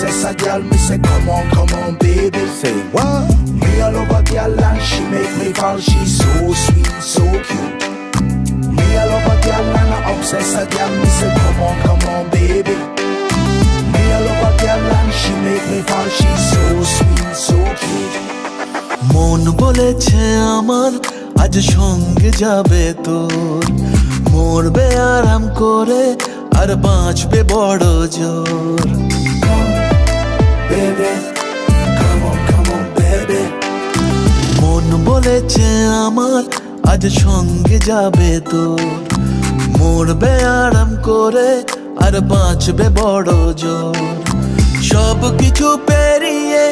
obsess a girl, me say come on, baby. Say what? Me all over girl and she make me fall. She's so sweet, so cute. Me all over girl and I obsess a girl, me say come on, baby. Me all over girl and she make me fall. She's so sweet, so cute. মন বলেছে আমার আজ সঙ্গে যাবে তোর, মরবে আরাম করে আর বাঁচবে বড় জোর। Baby, come on, baby. মন বলেছে আমার আজ সঙ্গে যাবে তোর, মরবে আরাম করে আর বাঁচবে বড় জোর। সব কিছু পেরিয়ে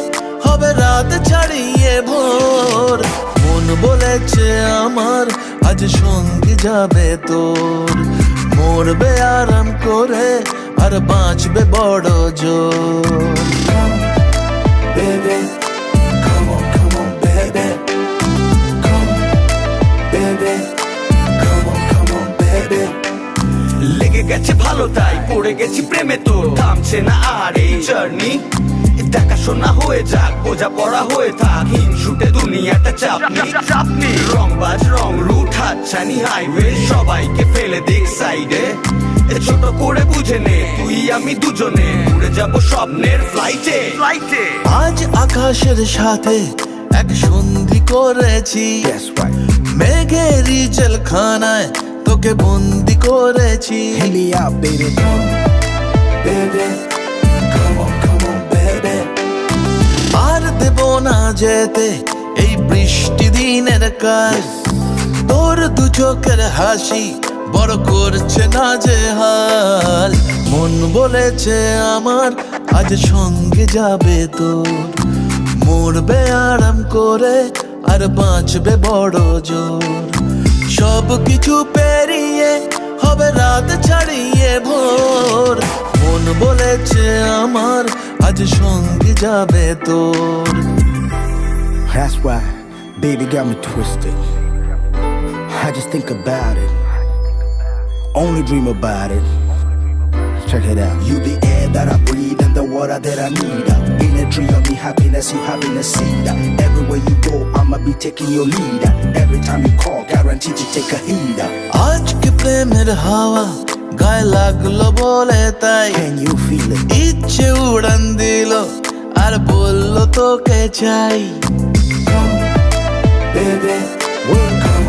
হবে রাত ছাড়িয়ে ভোর, মন বলেছে আমার আজ সঙ্গে যাবে তোর, মরবে আরাম করে আর বাঁচবে বড় জোর। Baby, come on, baby. Come, baby, come on, baby. লেগে গেছে ভালো তাই পড়ে গেছি প্রেমে, তোর থামছে না আর এই জার্নি। দেখাশোনা হয়ে যাক, বোঝা পড়া হয়ে থাক, হিংসুটে দুনিয়াটা চাপনি। রংবাজ রং রুট হাতছানি হাইওয়ে, সবাইকে ফেলে দিক সাইডে। ছোট করে বুঝে নে তুই আমি দুজনে উড়ে যাব স্বপ্নের ফ্লাইটে। আজ আকাশের সাথে এক সন্ধি করেছি, That's right. মেঘেরই জেলখানায় তোকে বন্দি করেছি। Hit me out, baby. Baby, come on, baby. আর দেব না যেতে এই বৃষ্টি দিনের কাল, তোর দু চোখের হাসি বড় করছে না যে হাল। মন বলেছে আমার আজ সঙ্গে যাবে তোর, মরবে আরাম করে আর বাঁচবে বড় জোর। সব কিছু পেরিয়ে হবে রাত ছাড়িয়ে ভোর, মন বলেছে আমার আজ সঙ্গে যাবে তোর। That's why, baby got me twisted. I just think about it, only dream about it. Check it out. You the air that I breathe and the water that I need. In a tree of me happiness, you having a seed. Everywhere you go, I'ma be taking your lead. Every time you call, guaranteed to take a heed. আজকে প্রেমের হাওয়া গায়ে লাগলো বলে তাই, Can you feel it? ইচ্ছে উড়ান দিল আর বললো তোকে চাই। Baby, come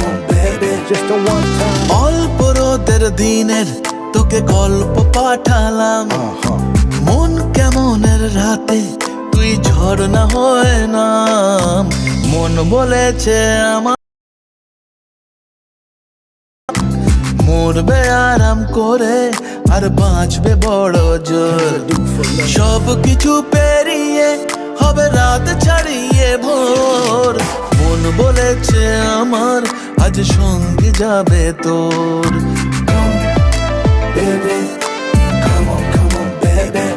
on, baby. Just a one time. অল্প রোদের দিনের তোকে গল্প পাঠালাম, মন কেমনের রাতে তুই ঝর্ণা হয়ে নাম। মন বলেছে আমার মরবে আরাম করে আর বাঁচবে বড় জোর। সব কিছু পেরিয়ে হবে রাত ছাড়িয়ে ভোর, মন বলেছে আমার আজ সঙ্গে যাবে তোর। Baby, come on, baby.